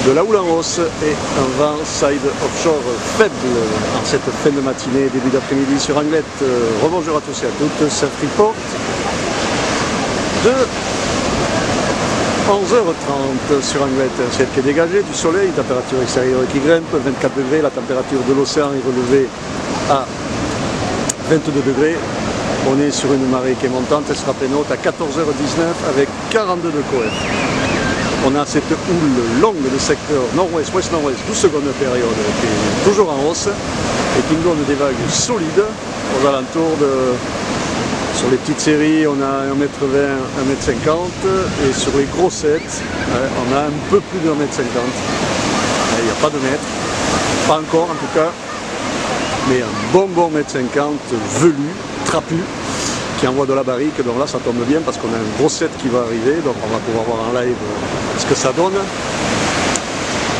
de la houle en hausse et un vent side offshore faible en cette fin de matinée, début d'après-midi sur Anglette. Rebonjour à tous et à toutes, c'est Freeport de 11h30 sur Anglette, un ciel qui est dégagé, du soleil, température extérieure qui grimpe, 24 degrés, la température de l'océan est relevée à 22 degrés. On est sur une marée qui est montante, elle sera pleine haute à 14h19 avec 42 de coef. On a cette houle longue de secteur nord-ouest, ouest-nord-ouest, 12 secondes de période qui est toujours en hausse et qui nous donne des vagues solides aux alentours de... Sur les petites séries, on a 1m20, 1m50 et sur les grossettes, on a un peu plus de 1m50. Il n'y a pas de mètre, pas encore en tout cas, mais un bon 1m50 velu, trapu, qui envoie de la barrique. Donc là ça tombe bien parce qu'on a une grossette qui va arriver, donc on va pouvoir voir en live ce que ça donne.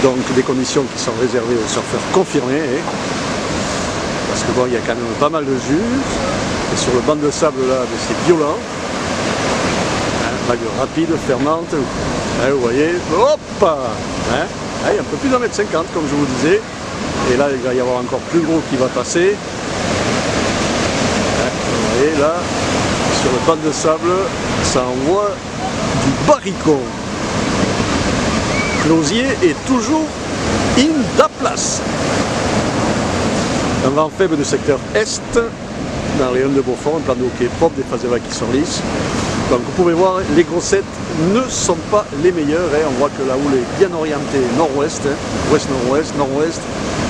Donc des conditions qui sont réservées aux surfeurs confirmés, parce que bon, il y a quand même pas mal de jus. Et sur le banc de sable là, c'est violent. Vague rapide, fermante. Vous voyez, hop, il y a un peu plus d'1m50 comme je vous disais. Et là, il va y avoir encore plus gros qui va passer. Vous voyez là, sur le banc de sable, ça envoie du barricon. Closier est toujours in da place. Un vent faible du secteur est. Dans les 1 de Beaufort, un plan d'eau qui est propre, des phases de vagues qui sont lisses. Donc vous pouvez voir, les grossettes ne sont pas les meilleures. On voit que la houle est bien orientée nord-ouest, ouest-nord-ouest, nord-ouest.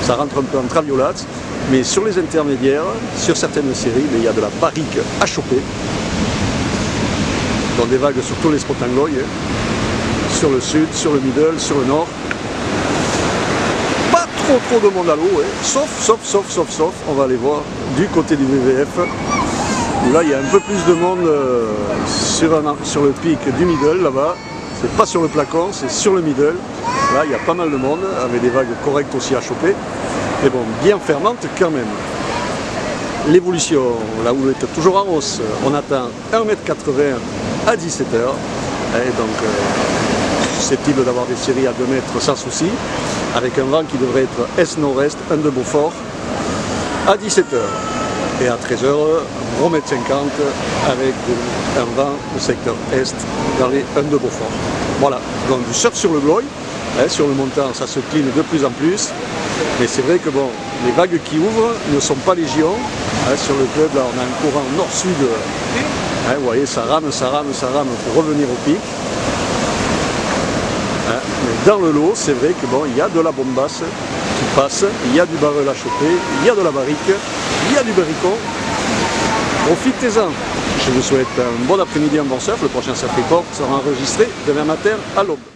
Ça rentre un peu en traviolate. Mais sur les intermédiaires, sur certaines séries, il y a de la barrique à choper. Donc des vagues sur tous les spots angoy, sur le sud, sur le middle, sur le nord. Trop de monde à l'eau, sauf, on va aller voir du côté du VVF, où là il y a un peu plus de monde sur le pic du middle, là-bas, c'est pas sur le placon, c'est sur le middle, là il y a pas mal de monde, avec des vagues correctes aussi à choper, mais bon, bien fermante quand même. L'évolution, la houle est toujours en hausse, on attend 1m80 à 17h, et donc susceptible d'avoir des séries à 2 mètres sans souci, avec un vent qui devrait être est-nord-est, 1 de Beaufort, à 17h. Et à 13h, 1m50 avec un vent au secteur est dans les 1 de Beaufort. Voilà, donc du surf sur le Gloy, sur le montant ça se cline de plus en plus, mais c'est vrai que bon, les vagues qui ouvrent ne sont pas légion. Sur le club, là on a un courant nord-sud, vous voyez, ça rame pour revenir au pic. Mais dans le lot, c'est vrai que bon, il y a de la bombasse qui passe, il y a du barrel à choper, il y a de la barrique, il y a du barricon. Profitez-en. Je vous souhaite un bon après-midi, un bon surf. Le prochain Surf Report sera enregistré demain matin à l'aube.